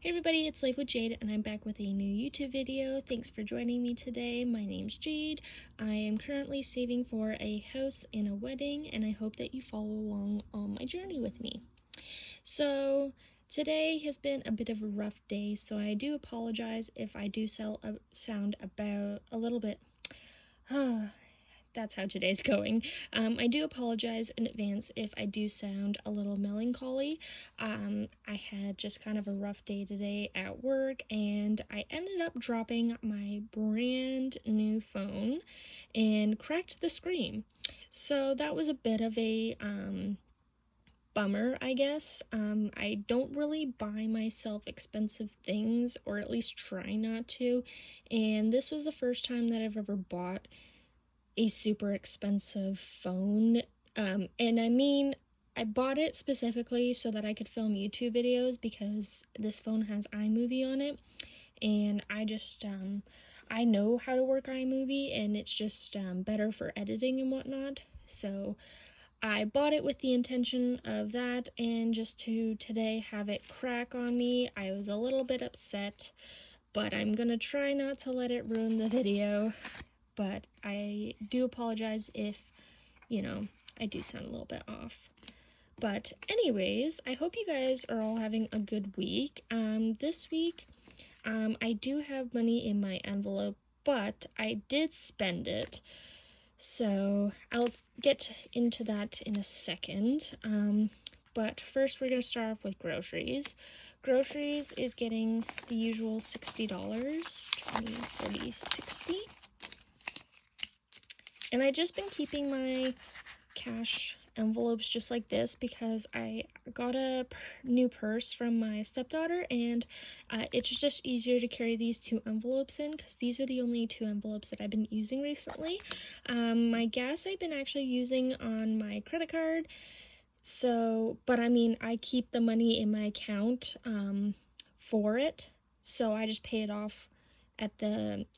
Hey everybody, it's Life with Jade, and I'm back with a new YouTube video. Thanks for joining me today. My name's Jade. I am currently saving for a house and a wedding, and I hope that you follow along on my journey with me. So today has been a bit of a rough day, so I do apologize if I do sound about a little bit that's how today's going. I do apologize in advance if I do sound a little melancholy. I had just kind of a rough day today at work, and I ended up dropping my brand new phone and cracked the screen. So that was a bit of a bummer, I guess. I don't really buy myself expensive things, or at least try not to, and this was the first time that I've ever bought a super expensive phone. And I mean, I bought it specifically so that I could film YouTube videos because this phone has iMovie on it, and I know how to work iMovie, and it's just better for editing and whatnot. So I bought it with the intention of that, and just to today have it crack on me, I was a little bit upset, but I'm gonna try not to let it ruin the video. But I do apologize if, I do sound a little bit off. But anyways, I hope you guys are all having a good week. This week, I do have money in my envelope, but I did spend it. So I'll get into that in a second. But first we're going to start off with groceries. Groceries is getting the usual $60, 20, 40, 60. And I've just been keeping my cash envelopes just like this because I got a new purse from my stepdaughter, and it's just easier to carry these two envelopes in because these are the only two envelopes that I've been using recently. My gas I've been actually using on my credit card, but I mean, I keep the money in my account for it, so I just pay it off at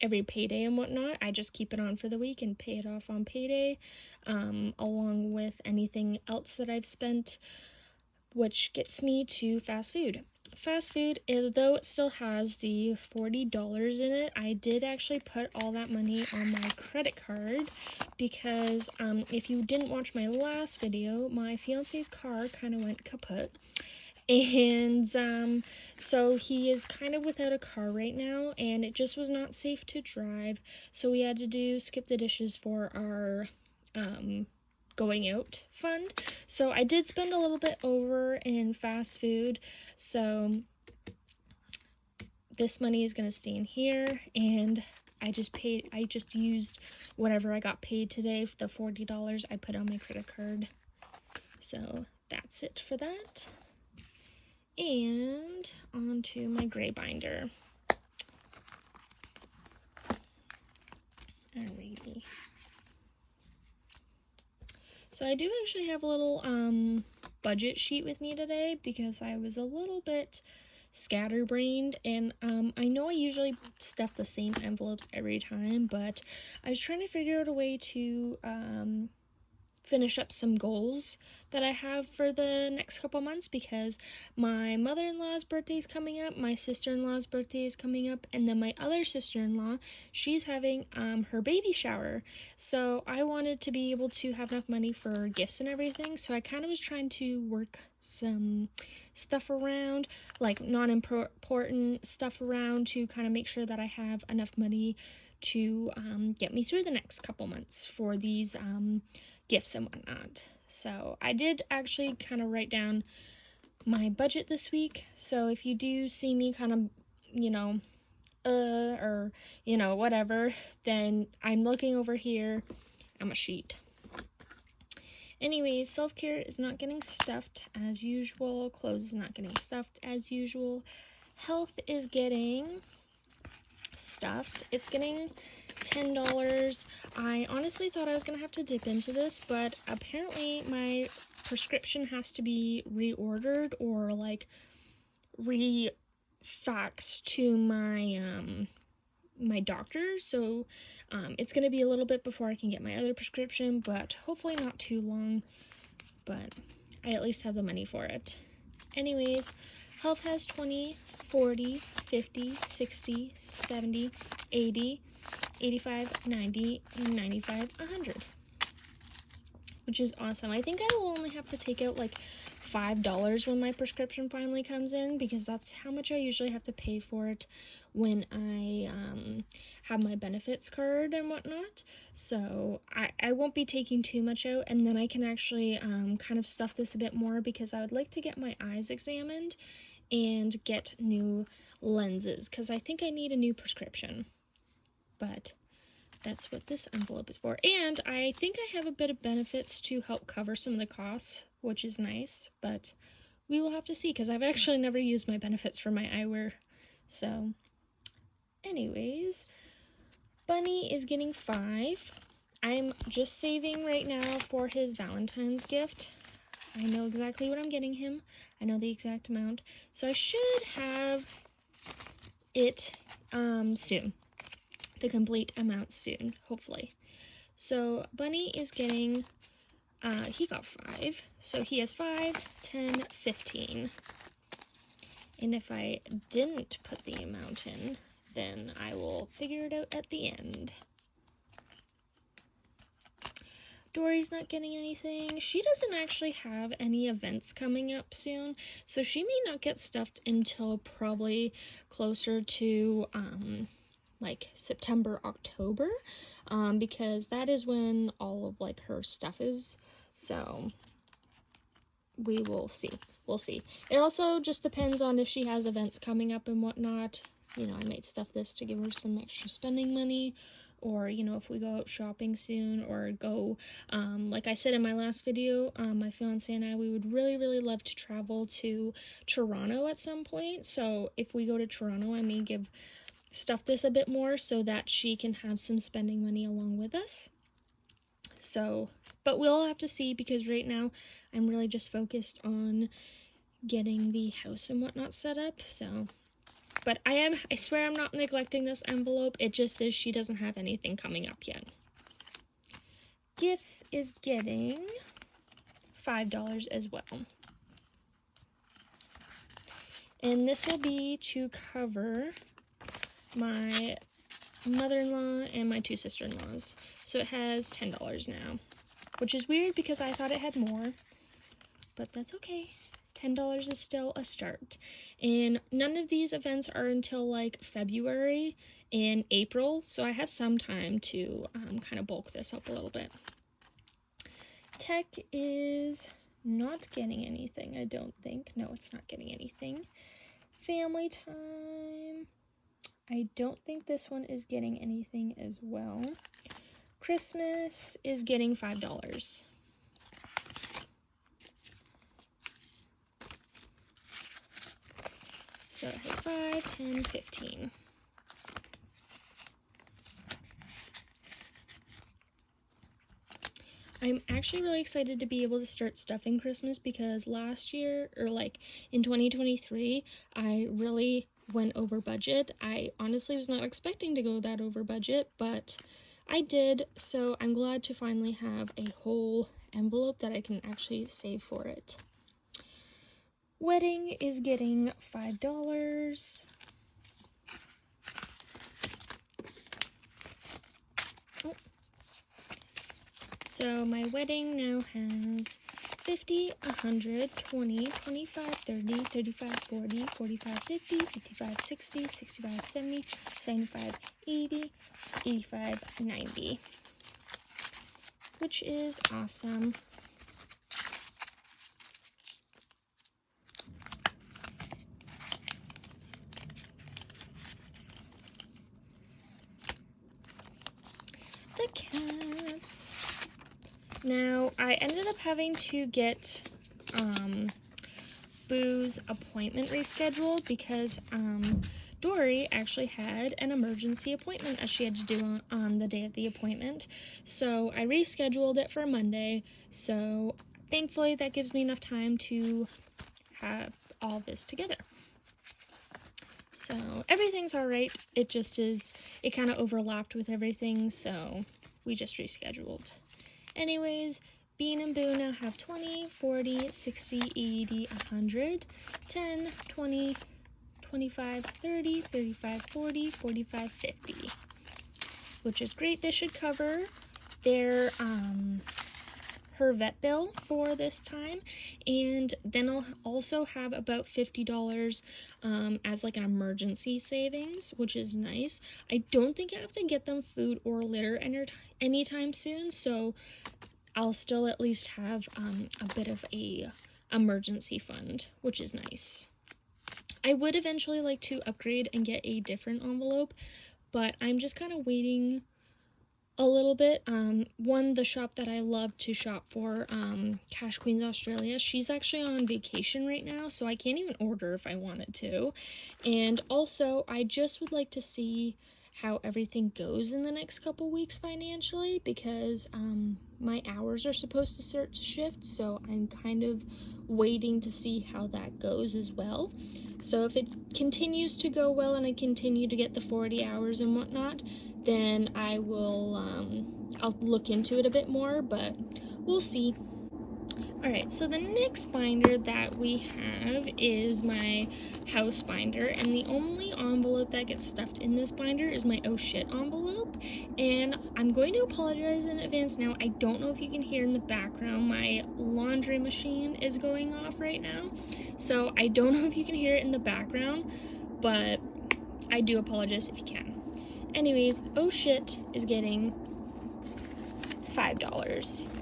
every payday and whatnot. I just keep it on for the week and pay it off on payday, along with anything else that I've spent, which gets me to fast food. Fast food, though it still has the $40 in it, I did actually put all that money on my credit card because if you didn't watch my last video, my fiance's car kind of went kaput. And so he is kind of without a car right now, and it just was not safe to drive, so we had to skip the dishes for our going out fund. So I did spend a little bit over in fast food, so this money is going to stay in here, and I just used whatever I got paid today. For the $40 I put on my credit card. So that's it for that. And onto my gray binder. Alrighty. So I do actually have a little budget sheet with me today because I was a little bit scatterbrained, and I know I usually stuff the same envelopes every time, but I was trying to figure out a way to finish up some goals that I have for the next couple months because my mother-in-law's birthday is coming up, my sister-in-law's birthday is coming up, and then my other sister-in-law, she's having her baby shower. So I wanted to be able to have enough money for gifts and everything, so I kind of was trying to work some stuff around, like non-important stuff around, to kind of make sure that I have enough money to get me through the next couple months for these gifts and whatnot. So I did actually kind of write down my budget this week. So if you do see me kind of, whatever, then I'm looking over here on my sheet. Anyways, self-care is not getting stuffed as usual. Clothes is not getting stuffed as usual. Health is getting stuffed. It's getting $10. I honestly thought I was gonna have to dip into this, but apparently my prescription has to be reordered or like refaxed to my doctor, so it's gonna be a little bit before I can get my other prescription, but hopefully not too long. But I at least have the money for it. Anyways, Health has 20, 40, 50, 60, 70, 80, 85, 90, 95, 100. Which is awesome. I think I will only have to take out like $5 when my prescription finally comes in, because that's how much I usually have to pay for it when I have my benefits card and whatnot. So I won't be taking too much out, and then I can actually kind of stuff this a bit more, because I would like to get my eyes examined and get new lenses, because I think I need a new prescription. But that's what this envelope is for. And I think I have a bit of benefits to help cover some of the costs, which is nice, but we will have to see, because I've actually never used my benefits for my eyewear. So anyways, Bunny is getting 5. I'm just saving right now for his Valentine's gift. I know exactly what I'm getting him. I know the exact amount. So I should have it soon. The complete amount soon, hopefully. So Bunny is getting, he got 5. So he has 5, 10, 15. And if I didn't put the amount in, then I will figure it out at the end. Dory's not getting anything. She doesn't actually have any events coming up soon, so she may not get stuffed until probably closer to like September, October, because that is when all of like her stuff is. So we will see. We'll see. It also just depends on if she has events coming up and whatnot. You know, I might stuff this to give her some extra spending money, or, you know, if we go out shopping soon, or go, like I said in my last video, my fiance and I, we would really, really love to travel to Toronto at some point. So if we go to Toronto, I may stuff this a bit more so that she can have some spending money along with us. So, but we'll have to see, because right now I'm really just focused on getting the house and whatnot set up. So, but I swear I'm not neglecting this envelope. It just is she doesn't have anything coming up yet. Gifts is getting $5 as well. And this will be to cover my mother-in-law and my 2 sister-in-laws. So it has $10 now, which is weird because I thought it had more, but that's okay. $10 is still a start. And none of these events are until like February and April, so I have some time to kind of bulk this up a little bit. Tech is not getting anything, I don't think. No, it's not getting anything. Family time, I don't think this one is getting anything as well. Christmas is getting $5. So it has 5, 10, 15. I'm actually really excited to be able to start stuffing Christmas, because last year, or like in 2023, I really went over budget. I honestly was not expecting to go that over budget, but I did, so I'm glad to finally have a whole envelope that I can actually save for it. Wedding is getting $5. Oh. So my wedding now has 50, 100, 20, 25, 30, 35, 40, 45, 50, 55, 60, 65, 70, 75, 80, 85, 90, which is awesome. The cats. Now, I ended up having to get Boo's appointment rescheduled, because Dory actually had an emergency appointment that she had to do on the day of the appointment. So I rescheduled it for Monday. So thankfully that gives me enough time to have all this together. So everything's all right. It just is, it kind of overlapped with everything, so we just rescheduled. Anyways, Bean and Boo now have 20, 40, 60, 80, 100, 10, 20, 25, 30, 35, 40, 45, 50. Which is great. This should cover their her vet bill for this time, and then I'll also have about $50 as like an emergency savings, which is nice. I don't think I have to get them food or litter anytime soon, so I'll still at least have a bit of a emergency fund, which is nice. I would eventually like to upgrade and get a different envelope, but I'm just kind of waiting a little bit. The shop that I love to shop for, Cash Queens Australia, she's actually on vacation right now, so I can't even order if I wanted to. And also, I just would like to see how everything goes in the next couple weeks financially, because my hours are supposed to start to shift, so I'm kind of waiting to see how that goes as well. So if it continues to go well and I continue to get the 40 hours and whatnot, then I will, I'll look into it a bit more, but we'll see. Alright, so the next binder that we have is my house binder, and the only envelope that gets stuffed in this binder is my oh shit envelope, and I'm going to apologize in advance now. I don't know if you can hear in the background, my laundry machine is going off right now, so I don't know if you can hear it in the background, but I do apologize if you can. Anyways, oh shit is getting $5.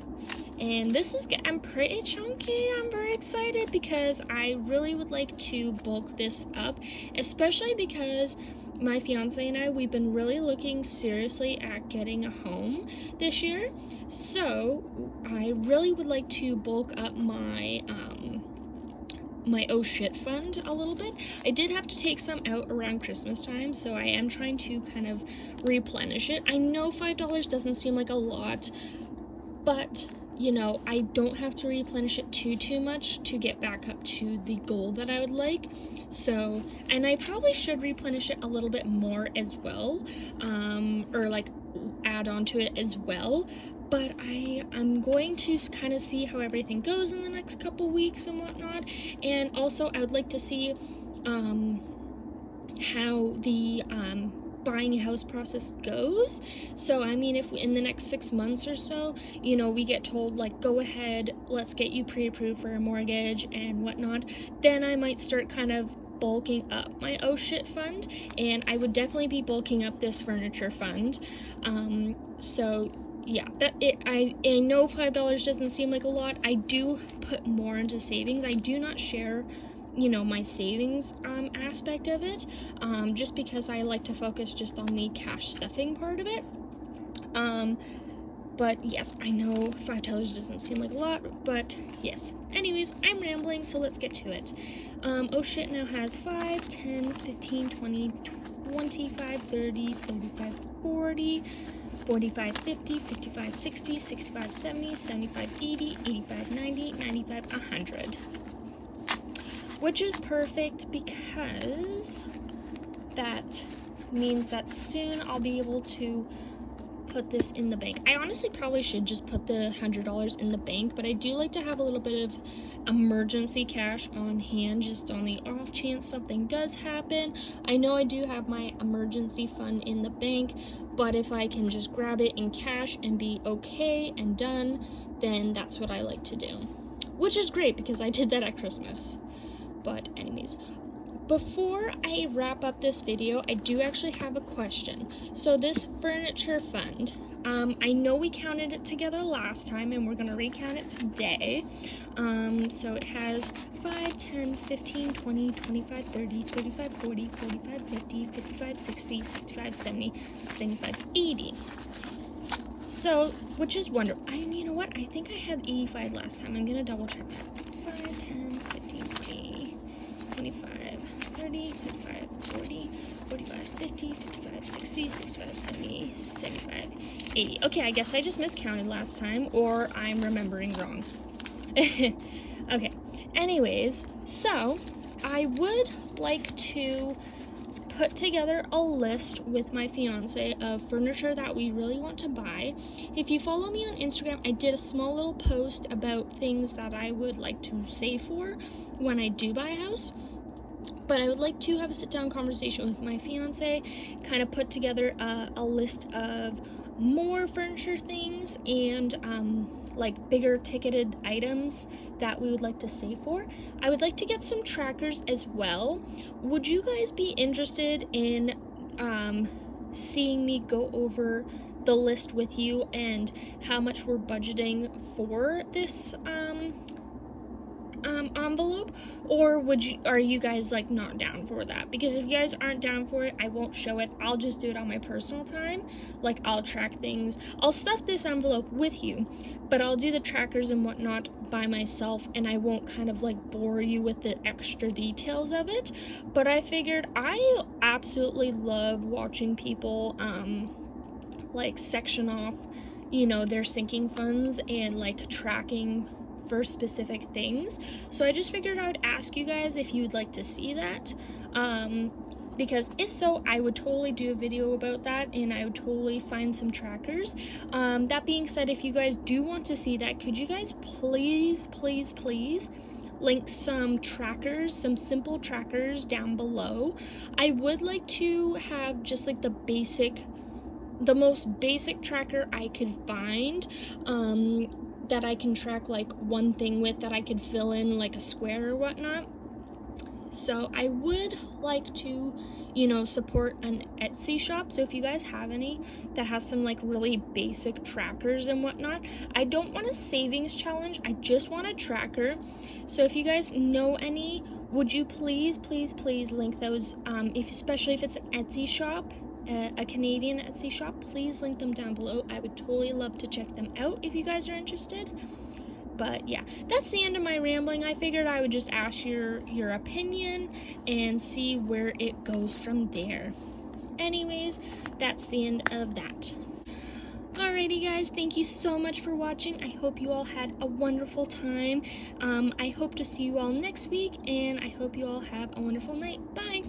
And this is, I'm pretty chunky. I'm very excited because I really would like to bulk this up, especially because my fiance and I, we've been really looking seriously at getting a home this year. So I really would like to bulk up my my oh shit fund a little bit. I did have to take some out around Christmas time, so I am trying to kind of replenish it. I know $5 doesn't seem like a lot, but you know, I don't have to replenish it too much to get back up to the goal that I would like. So, and I probably should replenish it a little bit more as well, or like add on to it as well. But I'm going to kind of see how everything goes in the next couple weeks and whatnot. And also, I would like to see how the buying a house process goes. So I mean, if in the next 6 months or so, you know, we get told like, go ahead, let's get you pre-approved for a mortgage and whatnot, then I might start kind of bulking up my oh shit fund, and I would definitely be bulking up this furniture fund. So yeah, I know $5 doesn't seem like a lot. I do put more into savings. I do not share, you know, my savings aspect of it, just because I like to focus just on the cash stuffing part of it. But yes, I know $5 doesn't seem like a lot, but yes. Anyways, I'm rambling, so let's get to it. Oh shit now has 5, 10, 15, 20, 25, 30, 35, 40, 45, 50, 55, 60, 65, 70, 75, 80, 85, 90, 95, 100. Which is perfect because that means that soon I'll be able to put this in the bank. I honestly probably should just put the $100 in the bank, but I do like to have a little bit of emergency cash on hand just on the off chance something does happen. I know I do have my emergency fund in the bank, but if I can just grab it in cash and be okay and done, then that's what I like to do. Which is great because I did that at Christmas. But anyways, before I wrap up this video, I do actually have a question. So this furniture fund, I know we counted it together last time and we're going to recount it today. So it has 5, 10, 15, 20, 25, 30, 35, 40, 45, 50, 55, 60, 65, 70, 75, 80. So, which is wonderful. And you know what? I think I had 85 last time. I'm going to double check that. 5, 10, 15, 20, 25, 30, 35, 40, 45, 50, 55, 60, 65, 70, 75, 80. Okay, I guess I just miscounted last time, or I'm remembering wrong. Okay, anyways, so I would like to put together a list with my fiance of furniture that we really want to buy. If you follow me on Instagram, I did a small little post about things that I would like to save for when I do buy a house. But I would like to have a sit-down conversation with my fiance, kind of put together a list of more furniture things and like bigger ticketed items that we would like to save for. I would like to get some trackers as well. Would you guys be interested in seeing me go over the list with you and how much we're budgeting for this envelope, or are you guys like not down for that? Because if you guys aren't down for it, I won't show it. I'll just do it on my personal time. Like, I'll track things. I'll stuff this envelope with you, but I'll do the trackers and whatnot by myself, and I won't kind of like bore you with the extra details of it. But I figured I absolutely love watching people like section off, you know, their sinking funds and like tracking for specific things. So I just figured I would ask you guys if you'd like to see that, because if so, I would totally do a video about that, and I would totally find some trackers. That being said, if you guys do want to see that, could you guys please link some trackers, some simple trackers down below? I would like to have just like the most basic tracker I could find, that I can track like one thing with, that I could fill in like a square or whatnot. So I would like to, you know, support an Etsy shop. So if you guys have any that has some like really basic trackers and whatnot, I don't want a savings challenge, I just want a tracker. So if you guys know any, would you please link those, especially if it's an Etsy shop, a Canadian Etsy shop, please link them down below. I would totally love to check them out if you guys are interested. But yeah, that's the end of my rambling. I figured I would just ask your opinion and see where it goes from there. Anyways, that's the end of that. Alrighty guys, thank you so much for watching. I hope you all had a wonderful time. I hope to see you all next week, and I hope you all have a wonderful night. Bye!